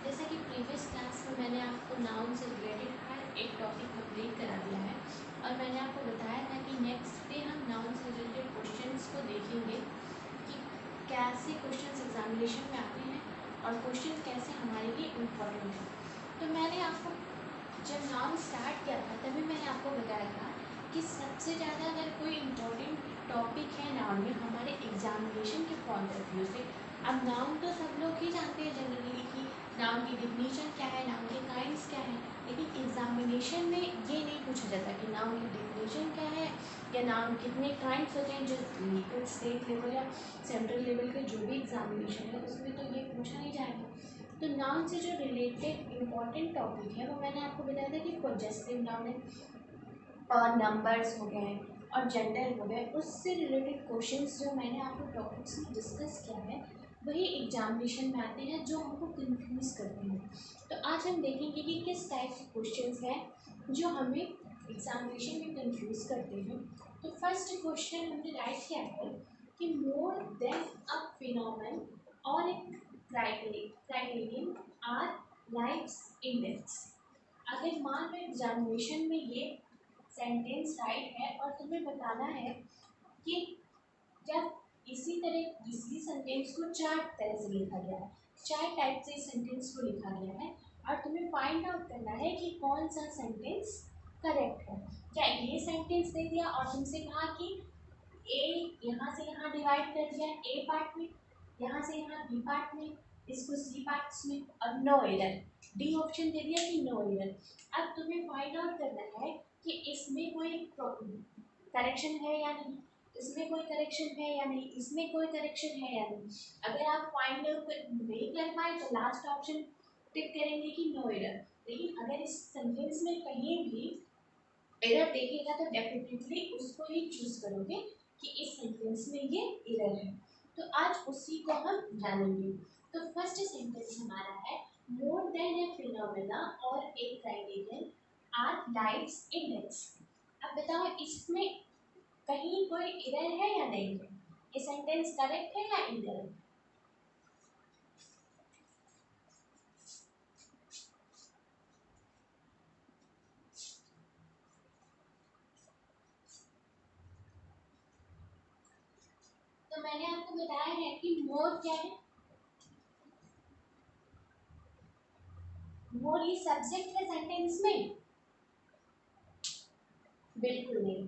जैसा कि previous class में मैंने आपको नाउन से रिलेटेड हर एक टॉपिक कंप्लीट करा दिया है और मैंने आपको बताया था कि नेक्स्ट डे हम नाउन से रिलेटेड क्वेश्चंस को देखेंगे कि कैसे क्वेश्चंस एग्जामिनेशन में आते हैं और क्वेश्चन कैसे हमारे लिए इम्पोर्टेंट है। तो मैंने आपको जब नाउन स्टार्ट किया था तभी मैंने आपको बताया था कि सबसे ज़्यादा अगर कोई इम्पोर्टेंट टॉपिक है नाउन में हमारे एग्जामिनेशन के पॉइंट ऑफ व्यू से। अब नाउन तो सब लोग ही जानते हैं जनरली कि नाउन की डिफिनीशन क्या है, नाउन के काइंड्स क्या है, लेकिन एग्जामिनेशन में ये नहीं पूछा जाता कि नाउन की डिफिनीशन क्या है या नाउन कितने काइंड्स होते हैं। जो लीगल स्टेट लेवल या सेंट्रल लेवल के जो भी एग्जामिनेशन है उसमें तो ये पूछा नहीं जाएगा। तो नाउन से जो रिलेटेड इम्पॉर्टेंट टॉपिक है वो मैंने आपको बताया था कि पॉजेसिव नाउन है और नंबर्स हो गए और जेंडर हो गए, उससे रिलेटेड क्वेश्चंस जो मैंने आपको टॉपिक्स में डिस्कस किया है वही एग्जामिनेशन में आते हैं जो हमको कंफ्यूज करते हैं। तो आज हम देखेंगे कि किस टाइप के क्वेश्चंस हैं जो हमें एग्जामिनेशन में कंफ्यूज करते हैं। तो फर्स्ट क्वेश्चन हमने राइट किया है कि मोर देन अ फिनोमेन और एक क्राइटेरियन आर लाइक्स इंडेक्स। अगर मान लो एग्जामिनेशन में ये सेंटेंस राइट है और तुम्हें बताना है कि जब इसी सेंटेंस को चार तरह से लिखा गया है, चार टाइप से इस सेंटेंस को लिखा गया है और तुम्हें फाइंड आउट करना है कि कौन सा सेंटेंस करेक्ट है। क्या ये सेंटेंस दे दिया और तुमसे कहा कि ए यहाँ से यहाँ डिवाइड कर दिया ए पार्ट में, यहाँ से यहाँ बी पार्ट में, इसको सी पार्ट्स में और नो एरर, डी ऑप्शन दे दिया कि नो एरर। अब तुम्हें फाइंड आउट करना है कि इसमें कोई करेक्शन है या नहीं, इसमें कोई करेक्शन है या नहीं, इसमें कोई करेक्शन है या नहीं। अगर आप फाइंड आउट नहीं कर पाए तो लास्ट ऑप्शन टिक करेंगे कि नो एरर। लेकिन अगर इस सेंटेंस में कहीं भी एरर देखेगा तो डेफिनेटली उसको ही चूज करोगे कि इस सेंटेंस में ये एरर है। तो आज उसी को हम जानेंगे। तो फर्स्ट सेंटेंस हमारा है मोर देन ए फिनोमेना और ए क्राइटेरियन आर लाइट्स इंडेक्स। अब बताओ इसमें कहीं कोई एरर है या नहीं है, ये सेंटेंस करेक्ट है या इनकरेक्ट। तो मैंने आपको बताया है कि मोर क्या है, मोर ये सब्जेक्ट है सेंटेंस में, बिल्कुल नहीं।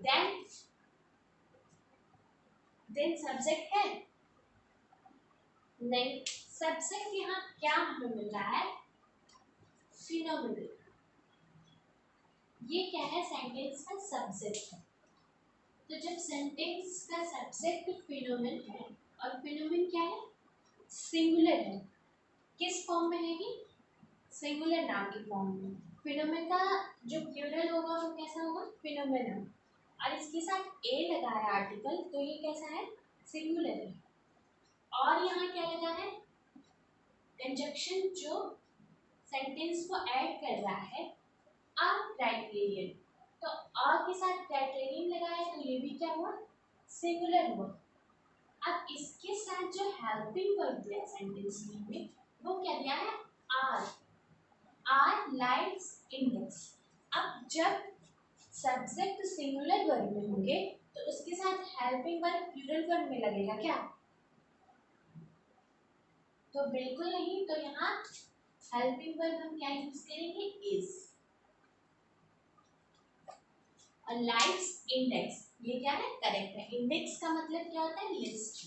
देन सब्जेक्ट है नहीं। सब्जेक्ट यहाँ क्या हमें मिल रहा है, फिनोमिनल। ये क्या है, सेंटेंस का सब्जेक्ट है। तो जब सेंटेंस का सब्जेक्ट फिनोमिन है और फिनोमिन क्या है, सिंगुलर है, किस फॉर्म में है ये, सिंगुलर नाउन की फॉर्म में। फिनोमेन का जो प्लूरल होगा वो कैसा होगा, फिनोमेना, और इसके साथ ए लगा है आर्टिकल तो ये कैसा है, सिंगुलर है। और यहाँ क्या लगा है, कंजक्शन जो सेंटेंस को ऐड कर रहा है, अ क्राइटेरियन। तो अ के साथ क्राइटेरियन लगा है तो ये भी क्या हुआ, सिंगुलर हुआ। अब इसके साथ जो हेल्पिंग वर्ब दिया सेंटेंस में वो क्या दिया है, आर, आर लाइक्स इंडेक्स। अब जब सब्जेक्ट सिंगुलर वर्ब में होंगे तो उसके साथ हेल्पिंग वर्ब प्लूरल वर्ब में लगेगा क्या, तो बिल्कुल नहीं। तो यहाँ हेल्पिंग वर्ब हम क्या यूज करेंगे, इज। और लाइक्स इंडेक्स ये क्या है, करेक्ट है। इंडेक्स का मतलब क्या होता है, लिस्ट।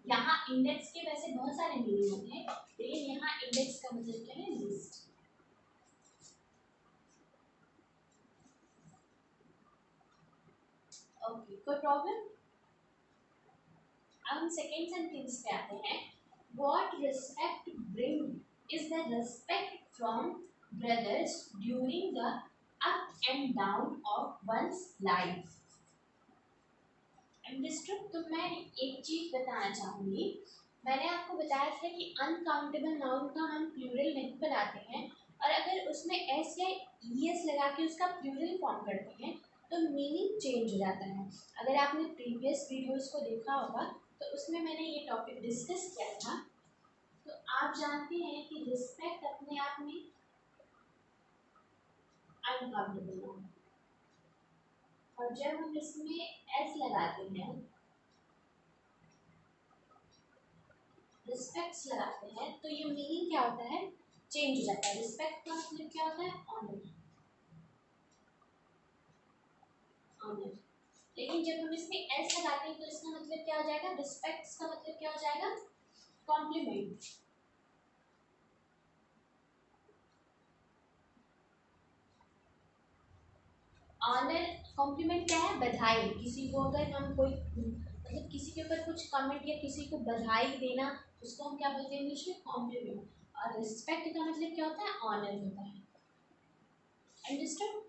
यहाँ इंडेक्स के वैसे बहुत सारे मीनिंग होते हैं लेकिन यहाँ इंडेक्स का मतलब क्या है, लिस्ट। ओके, कोई प्रॉब्लम। अब हम सेकेंड सेंटेंस पे आते हैं। What respect bring is the respect from brothers during the up and down of one's life. Understood. तो मैं एक चीज बताना चाहूंगी, मैंने आपको बताया था कि अनकाउंटेबल नाउन का हम प्लूरल नहीं बनाते हैं और अगर उसमें एस या ईएस लगा के उसका प्लूरल फॉर्म करते हैं तो मीनिंग चेंज हो जाता है। अगर आपने प्रीवियस वीडियोस को देखा होगा तो उसमें मैंने ये टॉपिक डिस्कस किया था तो आप जानते हैं कि रिस्पेक्ट अपने आप में अनकाउंटेबल नाउन, और जब हम इसमें एस लगाते हैं, रिस्पेक्ट्स लगाते हैं, तो ये मीनिंग क्या होता है, चेंज हो जाता है। रिस्पेक्ट का मतलब क्या होता है, ऑनर, ऑनर। लेकिन जब हम इसमें एस लगाते हैं तो इसका मतलब क्या हो जाएगा, रिस्पेक्ट्स का मतलब क्या हो जाएगा, कॉम्प्लीमेंट। ऑनर, कॉम्प्लीमेंट क्या है, बधाई। किसी को अगर हम कोई मतलब किसी के ऊपर कुछ कमेंट या किसी को बधाई देना, उसको हम क्या बोलते हैं इंग्लिश में, कॉम्प्लीमेंट। और रिस्पेक्ट का मतलब क्या होता है, ऑनर होता है। अंडरस्टूड।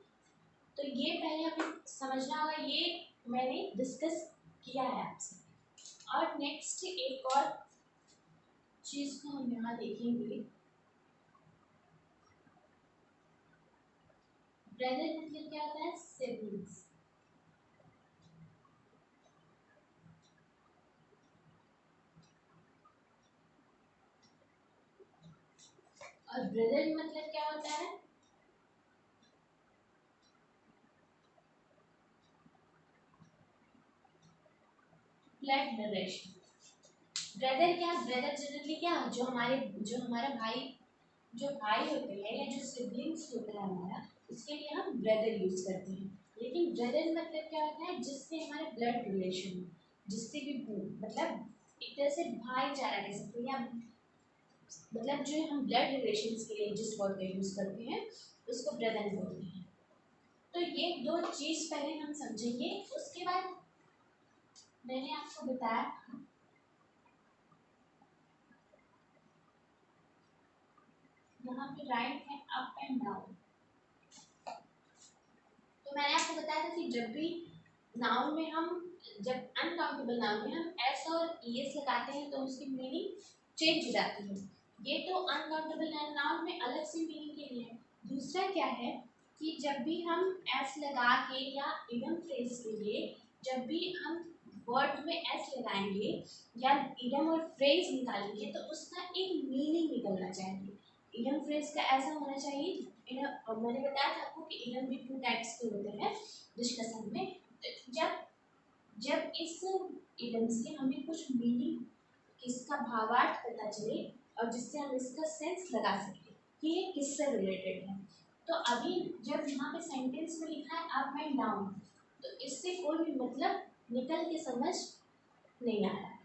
तो ये पहले हमें समझना होगा, ये मैंने डिस्कस किया है आपसे। और नेक्स्ट एक और चीज को हम यहाँ देखेंगे, ब्रदर मतलब क्या होता है, सिबलिंग्स। और ब्रदर मतलब क्या होता है, ब्लड रिलेशन। ब्रदर क्या, ब्रदर जनरली क्या, जो हमारा भाई, जो भाई होते हैं या जो सिबलिंग्स होता है हमारा, उसके लिए हम ब्रदर यूज करते हैं। लेकिन ब्रदर मतलब क्या होता है, जिससे हमारे ब्लड रिलेशन हो, जिससे भी मतलब एक तरह से भाईचारा कह सकते हैं, या मतलब जो हम ब्लड रिलेशन के लिए जिस वर्ड का यूज करते हैं उसको ब्रदर बोलते हैं। तो ये दो चीज पहले हम समझेंगे। उसके बाद मैंने आपको बताया था, यहाँ पे राइट है अप एंड डाउन। तो मैंने आपको बताया था कि जब भी नाउन में हम, जब अनकाउंटेबल नाउन में हम एस और ईएस लगाते हैं तो उसकी मीनिंग चेंज हो जाती है। ये तो अनकाउंटेबल नाउन में अलग से मीनिंग के लिए है। दूसरा क्या है कि जब भी हम एस लगा के या इडम फ्रेज के लिए, जब भी हम वर्ड में एस लगाएंगे या इडम और फ्रेज निकालेंगे तो उसका एक मीनिंग निकलना चाहिए। इडम फ्रेज का ऐसा होना चाहिए, इडम मैंने बताया था आपको कि इडम भी टू टाइप्स के होते हैं डिस्कशन में। तो जब जब इस इडम से हमें कुछ मीनिंग, किसका भावार्थ पता चले और जिससे हम इसका सेंस लगा सकें कि ये किससे रिलेटेड है। तो अभी जब यहाँ पे सेंटेंस में लिखा है अप एंड डाउन, तो इससे कोई भी मतलब निकल के समझ नहीं आ रहा है।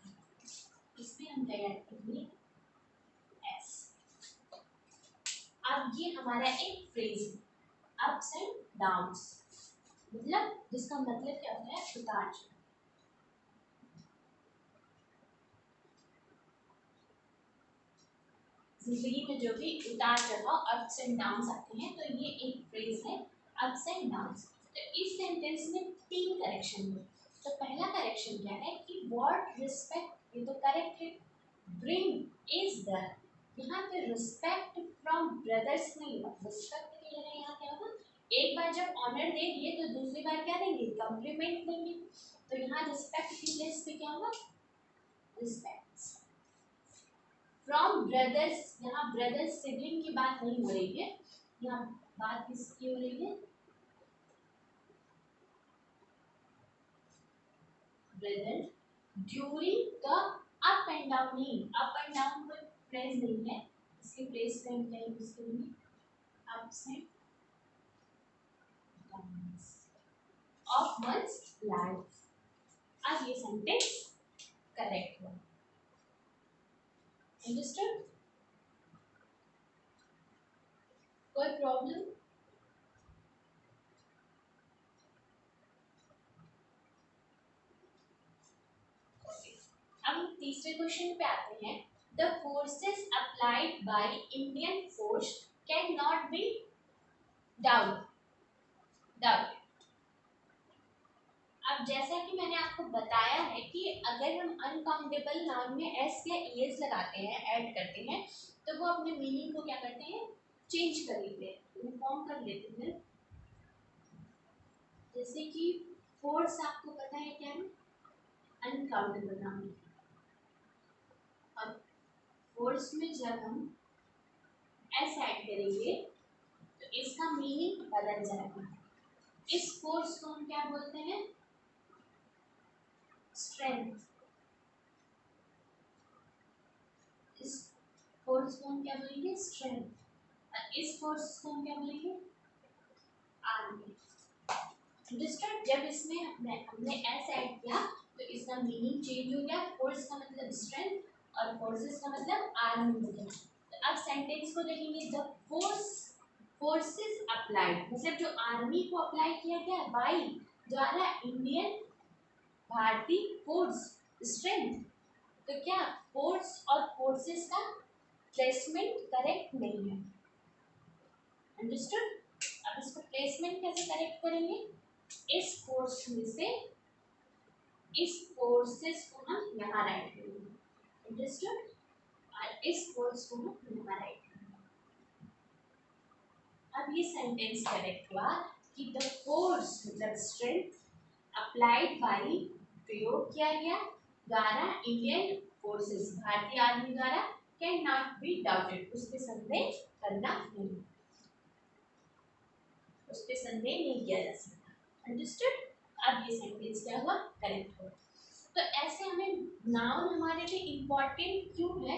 इसमें हम क्या ऐड करेंगे, एस। अब ये हमारा एक फ्रेज है, अप्स एंड डाउन्स, मतलब जिसका मतलब क्या होता है, उतार चढ़ाव। जिंदगी में जो भी उतार चढ़ाव, अप्स एंड डाउन्स आते हैं, तो ये एक फ्रेज है, अप्स एंड डाउन्स। तो इस सेंटेंस में तीन करेक्शन है। तो पहला करेक्शन क्या है कि व्हाट रिस्पेक्ट, ये तो करेक्ट है, ब्रिंग इज द, यहाँ पे रिस्पेक्ट फ्रॉम ब्रदर्स नहीं हुआ, रिस्पेक्ट के लिए यहाँ क्या होगा, एक बार जब ऑनर दे दिए तो दूसरी बार क्या देंगे, कॉम्प्लीमेंट देंगे। तो यहाँ रिस्पेक्ट की प्लेस पे क्या होगा, रिस्पेक्ट फ्रॉम ब्रदर्स। यहाँ ब्रदर्स सिबलिंग की बात नहीं हो रही है, यहाँ बात किसकी हो रही है, brother during the up and down. नहीं, अप एंड डाउन कोई फ्रेज नहीं है, इसके प्लेस पे हम क्या यूज करेंगे, ups and downs of one's life. अब ये सेंटेंस करेक्ट है। अंडरस्टूड, कोई प्रॉब्लम। अब हम तीसरे क्वेश्चन पे आते हैं। The forces applied by Indian force can not be doubt doubt. अब जैसा कि मैंने आपको बताया है कि अगर हम अनकाउंटेबल नाउन में एस या ईएस लगाते हैं, ऐड करते हैं, तो वो अपने मीनिंग को क्या करते हैं, चेंज कर लेते हैं, इन्फॉर्म कर लेते हैं। जैसे कि फोर्स आपको पता है क्या है, अनकाउंटेबल नाउन। अब फोर्स में जब हम एस ऐड करेंगे तो इसका मीनिंग बदल जाएगा। इस फोर्स को हम क्या बोलते हैं? स्ट्रेंथ। इस फोर्स को हम क्या बोलेंगे? स्ट्रेंथ। और इस फोर्स को हम क्या बोलेंगे? आर्मी। अंडरस्टैंड? जब इसमें हमने एस ऐड किया तो इसका मीनिंग चेंज हो गया। फोर्स का मतलब स्ट्रेंथ और फोर्सेस का मतलब आर्मी हो गया। तो अब सेंटेंस को देखेंगे। द फोर्सेस अप्लाइड, मतलब जो आर्मी को अप्लाई किया गया बाई द्वारा इंडियन भारतीय फोर्स स्ट्रेंथ। तो क्या फोर्स और फोर्सेस का प्लेसमेंट करेक्ट नहीं है? अंडरस्टूड? अब इसको प्लेसमेंट कैसे करेक्ट करेंगे? इस फोर्स में से इस फोर्सेस को हम यहाँ राइट करेंगे। अंडरस्टूड? और इस फोर्स को हम यहाँ राइट करेंगे। अब ये सेंटेंस करेक्ट हुआ कि द फोर्स मतलब स्ट्रेंथ अप्लाइड बाई प्रयोग किया गया द्वारा इंडियन फोर्सेस भारतीय आर्मी द्वारा कैन नॉट बी डाउटेड, उस पर संदेह करना नहीं, उस पर संदेह नहीं किया जा सकता। अंडरस्टूड? अब ये सेंटेंस क्या हुआ? करेक्ट हुआ। तो ऐसे हमें नाउन हमारे लिए इम्पोर्टेंट क्यों है,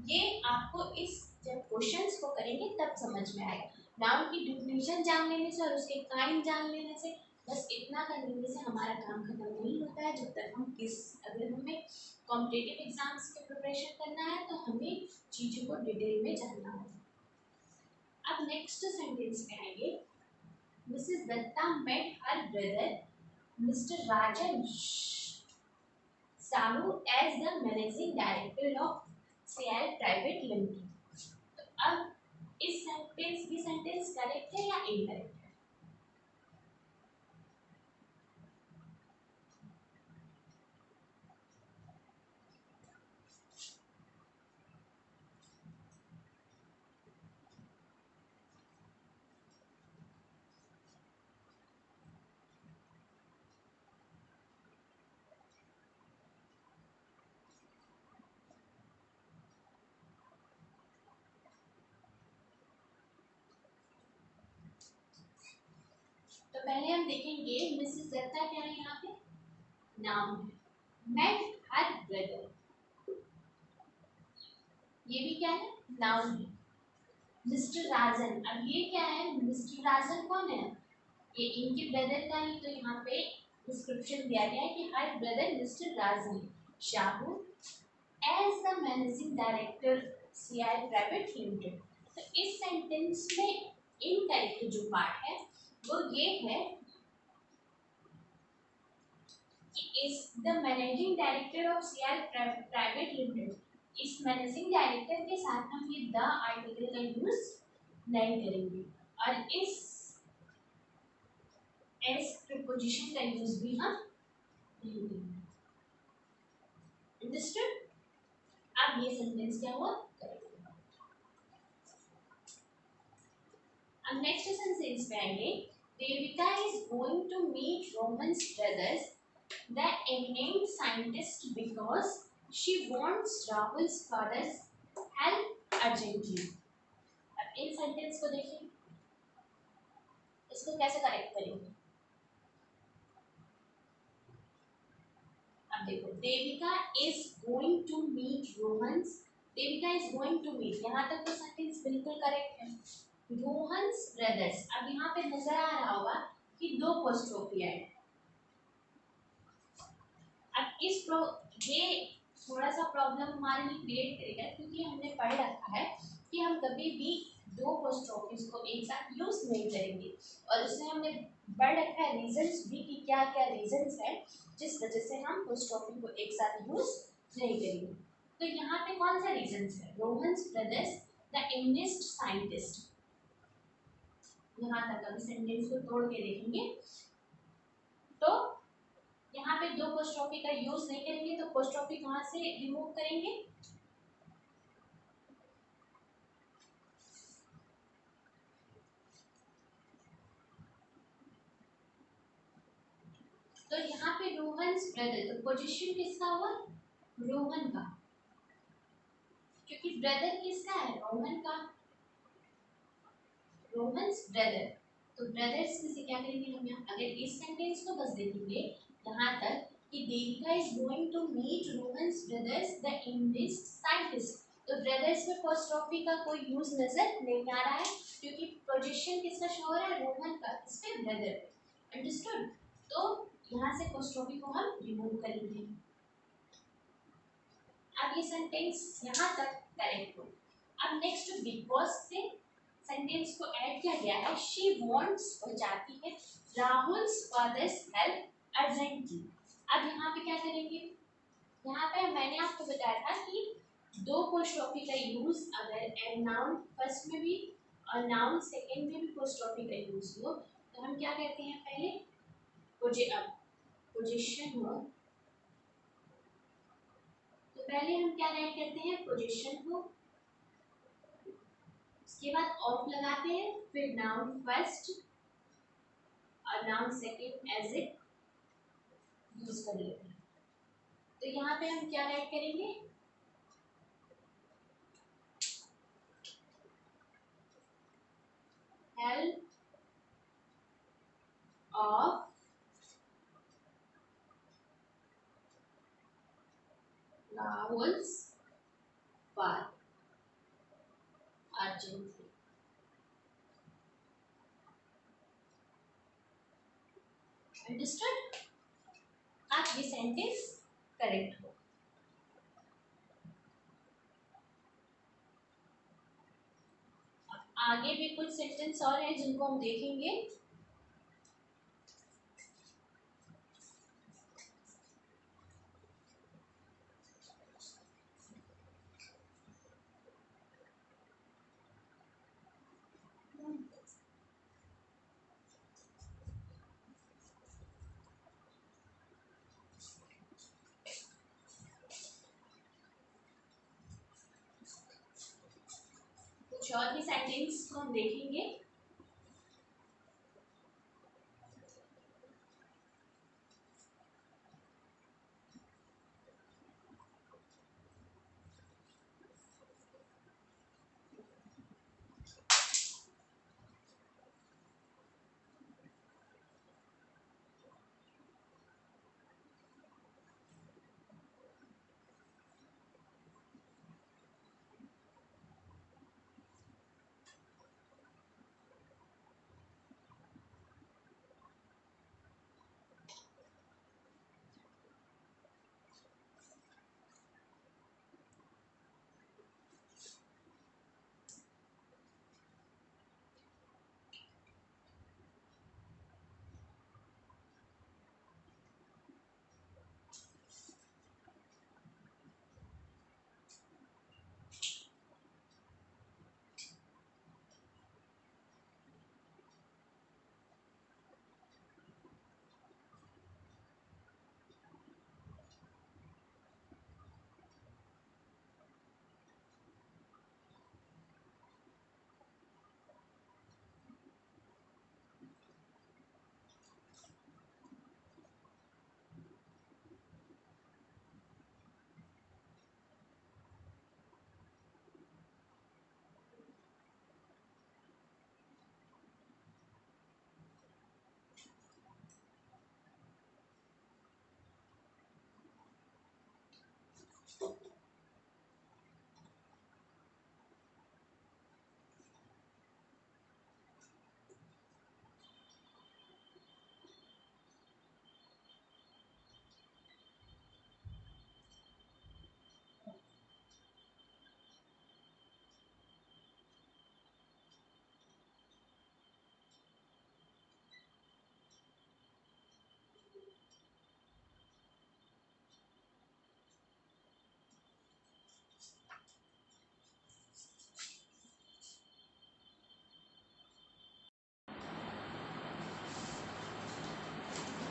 ये आपको इस जब क्वेश्चंस को करेंगे तब समझ में आएगा। नाउन की डिफिनेशन जान लेने से और उसके काइंड जान लेने से, बस इतना कर लेने से हमारा काम खत्म नहीं होता है। जब तक हम अगर हमें कॉम्पिटिटिव एग्जाम्स की प्रिपरेशन करना है तो हमें चीज़ों को डिटेल में जानना होगा। अब नेक्स्ट सेंटेंस में आएंगे। Mrs Datta met her brother Mr Rajan Sahu as the managing director of CL Private Limited। तो अब इस सेंटेंस की सेंटेंस करेक्ट है या इनकरेक्ट है? तो पहले हम देखेंगे मिसेस दत्ता क्या है यहाँ पे? नाउन है। मेट हर ब्रदर, ये भी क्या है? नाउन है। मिस्टर राजन, अब ये क्या है? मिस्टर राजन कौन है? ये इनके ब्रदर का ही तो यहाँ पे डिस्क्रिप्शन दिया गया है कि her brother Mr Rajan Sahu as the managing director CI private limited. तो इस सेंटेंस में इनकरेक्ट जो पार्ट है वो ये है कि is the managing director of CI private limited. इस मैनेजिंग डायरेक्टर के साथ हम ये द आर्टिकल का यूज नहीं करेंगे और इस एस प्रीपोजिशन का यूज भी हम नहीं करेंगे। अंडरस्टूड? अब ये सेंटेंस क्या हुआ? करेक्ट। अब नेक्स्ट सेंटेंस पे आएंगे। Devika is going to meet Rohan's brothers the eminent scientist because she wants Rahul's father's help urgently। अब इन सेंटेंस को देखिए, इसको कैसे करेक्ट करेंगे? अब देखो, Devika is going to meet Rohan's, Devika is going to meet, यहाँ तक तो सेंटेंस बिल्कुल करेक्ट है। रोहन्स ब्रदर्स, अब यहाँ पे नजर आ रहा होगा कि दो पोस्टोफी है। अब ये थोड़ा सा प्रॉब्लम हमारे लिए क्रिएट करेगा क्योंकि हमने पढ़ रखा है कि हम कभी भी दो पोस्ट ऑफिस को एक साथ यूज नहीं करेंगे और उसमें हमने पढ़ रखा है रीजंस भी कि क्या क्या रीजंस है जिस वजह से हम पोस्ट ऑफिस को एक साथ यूज नहीं करेंगे। तो यहाँ पे कौन सा रीजंस है? Rohan's brothers the eminent scientist. यहाँ तक हम सेंटेंस को तोड़ के देखेंगे तो यहाँ पे दो पोस्ट्रोफी का यूज नहीं करेंगे तो पोस्ट्रोफी कहाँ से रिमूव करेंगे? तो यहाँ पे रोहन ब्रदर, तो पोजीशन किसका हुआ? रोहन का। क्योंकि ब्रदर किसका है, रोहन का, रोहन्स ब्रदर। तो ब्रदर्स में से क्या करेंगे हम यहाँ, अगर इस सेंटेंस को बस देखेंगे यहाँ तक कि Devika is going to meet Rohan's brothers the English scientist, तो ब्रदर्स में पोस्ट्रोफी का कोई यूज नजर नहीं आ रहा है क्योंकि पोजीशन किसका शो हो रहा है, रोहन का, किसपे, ब्रदर। अंडरस्टूड। तो यहाँ से पोस्ट्रोफी को हम रिमूव करेंगे। अब ये सेंटेंस यहाँ तक करेक्ट हो। अब नेक्स्ट बिकॉज से सेंटेंस को ऐड किया गया है, शी वांट्स, वह चाहती है, राहुल्स फादर्स हेल्प अर्जेंटली। अब यहाँ पे क्या करेंगे, यहाँ पे मैंने आपको बताया था कि दो पोस्ट्रोफी का यूज अगर एंड नाउन फर्स्ट में भी और नाउन सेकंड में भी पोस्ट्रोफी का यूज हो तो हम क्या करते हैं, पहले पोजीशन हो तो पहले हम क्या राइट करते हैं, पोजीशन को, उसके बाद ऑफ लगाते हैं, फिर नाउन फर्स्ट और noun second as it use कर लेते हैं। तो यहाँ पे हम क्या राइट करेंगे, help of Rahul's father urgently. Understood. अब ये सेंटेंस करेक्ट हो। आगे भी कुछ सेंटेंस और हैं जिनको हम देखेंगे। कुछ और भी सेंटेंस को हम देखेंगे।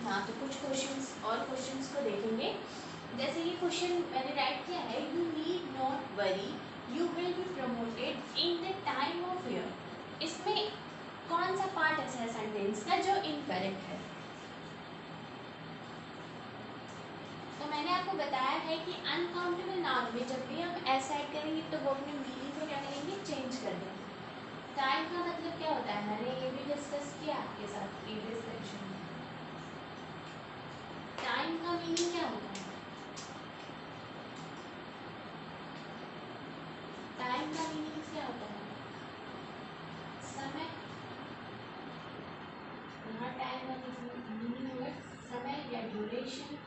हाँ, तो कुछ क्वेश्चंस और क्वेश्चंस को देखेंगे। जैसे ये क्वेश्चन मैंने राइट किया है, you need not worry, you will be promoted in the time of year. इसमें कौन सा पार्ट ऐसा है सेंटेंस का जो इनकरेक्ट है? तो मैं मैंने आपको बताया है कि अनकाउंटेबल नाउन में जब भी हम एस ऐड करेंगे तो वो अपने मीनिंग को क्या करेंगे, चेंज कर देंगे। टाइम का मतलब क्या होता है, मैंने ये भी डिस्कस किया आपके साथ प्रीवियस लेक्चर में। टाइम का मीनिंग क्या होता है? टाइम का मीनिंग क्या होता है? समय। यहाँ टाइम का मीनिंग होगा समय या ड्यूरेशन।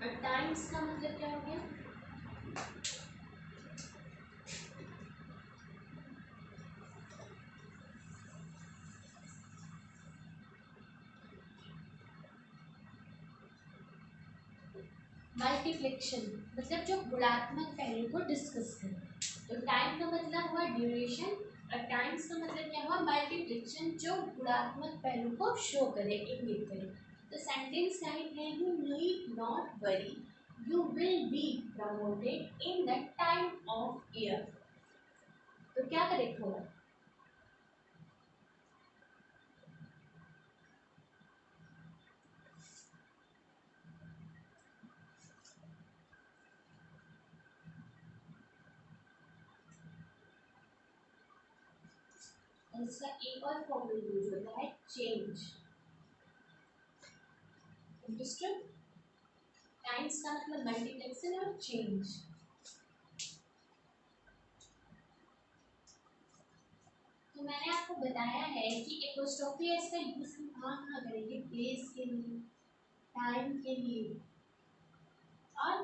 और टाइम्स का मतलब क्या हो गया? मल्टीप्लिकेशन, मतलब जो गुणात्मक पहलू को डिस्कस करें। तो टाइम का मतलब हुआ ड्यूरेशन और टाइम्स का मतलब क्या हुआ, मल्टीप्लिकेशन, जो गुणात्मक पहलू को शो करे, इंगित करे। तो सेंटेंस टाइप है you need not worry, you will be promoted in the time of year. तो क्या करेक्ट होगा? इसका एक और फॉर्मल यूज होता है चेंज। अंडरस्टूड? टाइम्स का मतलब मल्टीप्लिकेशन और चेंज। तो मैंने आपको बताया है कि एपोस्ट्रोफी है, इसका यूज हम कहाँ करेंगे, प्लेस के लिए, टाइम के लिए और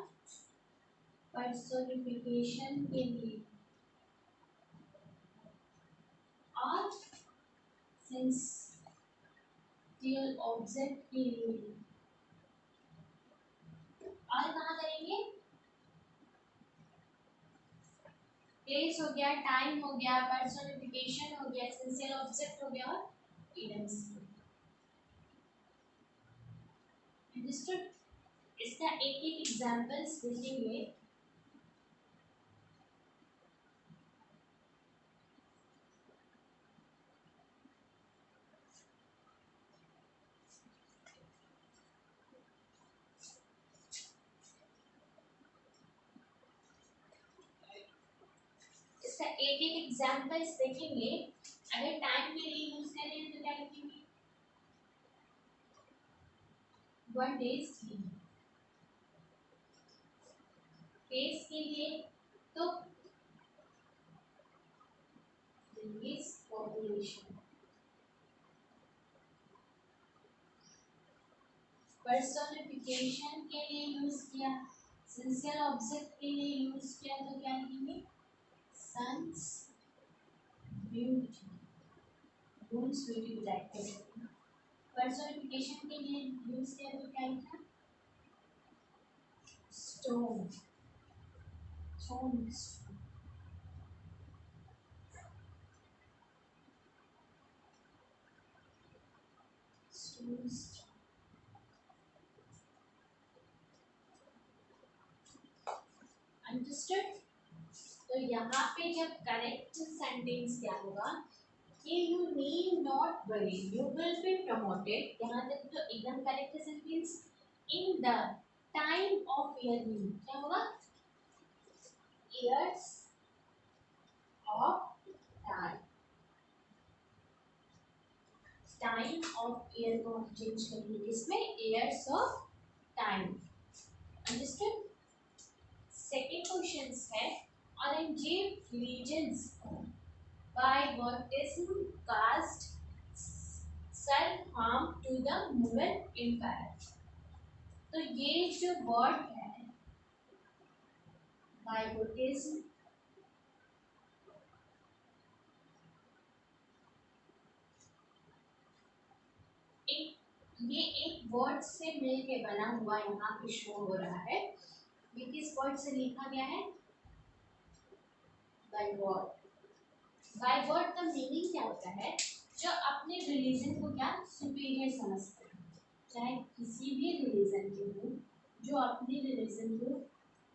पर्सोनिफिकेशन के लिए और सेंसियल ऑब्जेक्ट के लिए। और कहाँ करेंगे? प्लेस हो गया, टाइम हो गया, पर्सोनिफिकेशन हो गया, एसेंशियल ऑब्जेक्ट हो गया और इडेंस। अंडरस्टूड? इसका एक एक एग्जांपल्स देखेंगे। इसका एक एक एग्जांपल्स देखेंगे। अगर टाइम के लिए यूज करें तो क्या लिखेंगे, 1 days की। फेस के लिए तो दिस पॉपुलेशन। पर्सोनिफिकेशन के लिए यूज किया, सिंसियर ऑब्जेक्ट के लिए यूज किया तो क्या लिखेंगे, सन्स ब्यूटी, मून्स ब्यूटी को टाइप करेंगे। पर्सोनिफिकेशन के लिए यूज किया तो क्या लिखा, स्टोन, स्टोन्स। स्टोन्स। अंडरस्टूड? तो यहाँ पे जब करेक्ट सेंटेंस क्या होगा कि you need not worry, you will be promoted. यहाँ तक तो एकदम correct sentence. In the time of year में क्या होगा, years of time. Time of year को हम चेंज करेंगे इसमें, years of time. Understood? Second question है, Aurangzeb reasons by baptism caused some harm to the Mughal Empire। तो ये जो वर्ड है by baptism, ये एक वर्ड से मिलके बना हुआ यहाँ पे शो हो रहा है। ये किस वर्ड से लिखा गया है, by word। by word का मीनिंग क्या होता है, जो अपने रिलीजन को क्या सुपीरियर समझते हैं, चाहे किसी भी रिलीजन के हो, जो अपने रिलीजन को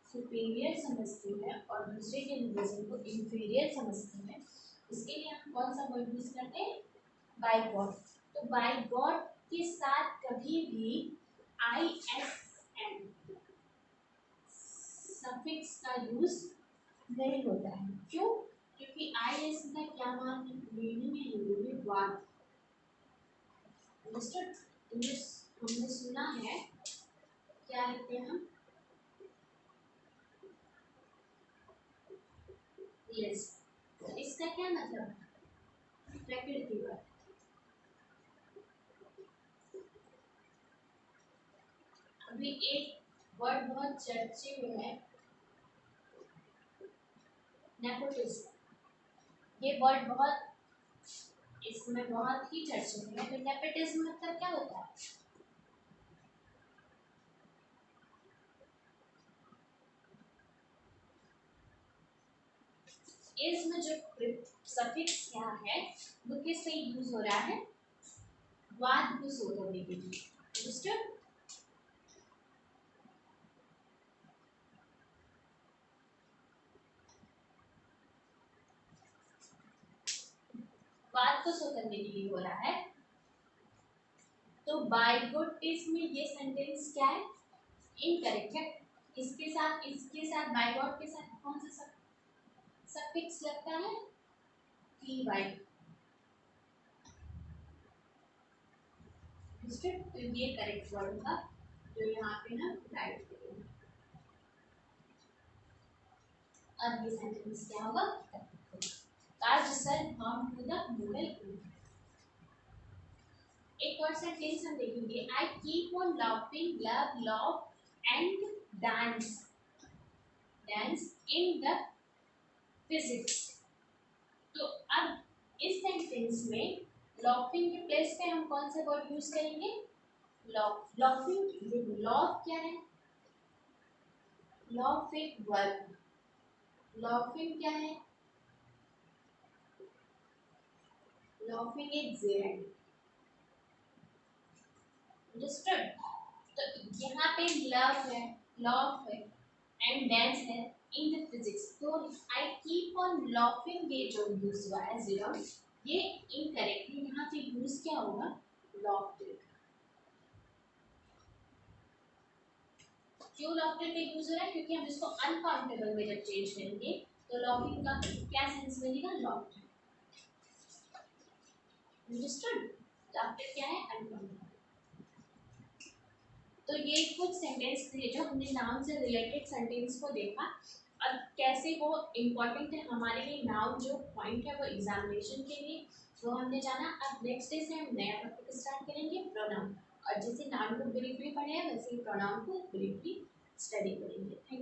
सुपीरियर समझते हैं और दूसरे के रिलीजन को इंफीरियर समझते हैं, उसके लिए हम कौन सा वर्ड यूज करते हैं, बाय गॉड। तो बाय गॉड के साथ कभी भी आई ISN सफिक्स का यूज नहीं होता है। क्यों? क्योंकि ISN का क्या मीनिंग है हिंदी में? वाद। हमने सुना है, क्या लिखते हैं हम? यस। तो इसका क्या मतलब है? प्रकृति पर। अभी एक वर्ड बहुत चर्चे में है, नेपोटिज्म। ये वर्ड बहुत इसमें बहुत ही चर्चे में है। तो नेपोटिज्म मतलब क्या होता है? इसमें जो सफिक्स क्या है वो किस से यूज हो रहा है? वाद को शो करने के लिए। अंडरस्टूड? वाद को शो करने के लिए हो रहा है। तो बाइगोटिस में ये सेंटेंस क्या है? इनकरेक्ट है। इसके साथ बाइगोट के साथ कौन सा सफिक्स लगता है? T Y. तो ये करेक्ट वर्ड होगा जो यहाँ पे ना राइट करेंगे। अब ये सेंटेंस क्या होगा? कार्ड सर हम टू द नोबल। एक और सेंटेंस हम देखेंगे। I keep on laughing love love and dance dance in the physics. तो अब इस सेंटेंस में लाफिंग के प्लेस पे हम कौन सा वर्ड यूज करेंगे? लॉफ। लॉफिंग लॉफ क्या है? लॉफ एक वर्ब। लॉफिंग क्या है? लॉफिंग एक जेड। अंडरस्टूड? तो यहाँ पे लव है, लॉफ है एंड डांस है इन द फिजिक्स। तो आई कीप ऑन लॉफिंग ये जो यूज हुआ है जीरो, ये इनकरेक्टली यहाँ पे यूज क्या होगा? लॉफ्टेड। क्यों लॉफ्टेड का यूज हो रहा है? क्योंकि हम इसको अनकाउंटेबल में जब चेंज करेंगे तो लॉफिंग का क्या सेंस मिलेगा? लॉफ्टेड। अंडरस्टूड? लॉफ्टेड क्या है? अनकाउंटेबल। तो ये कुछ सेंटेंस थे जो हमने नाउन से रिलेटेड सेंटेंस को देखा और कैसे वो इम्पोर्टेंट है हमारे लिए। नाउन जो पॉइंट है वो एग्जामिनेशन के लिए वो हमने जाना। अब नेक्स्ट डे से हम नया टॉपिक स्टार्ट करेंगे, प्रोनाउन। और जैसे नाउन को ब्रीफली पढ़े हैं वैसे ही प्रोनाउन को ब्रीफली स्टडी करेंगे। Thank you.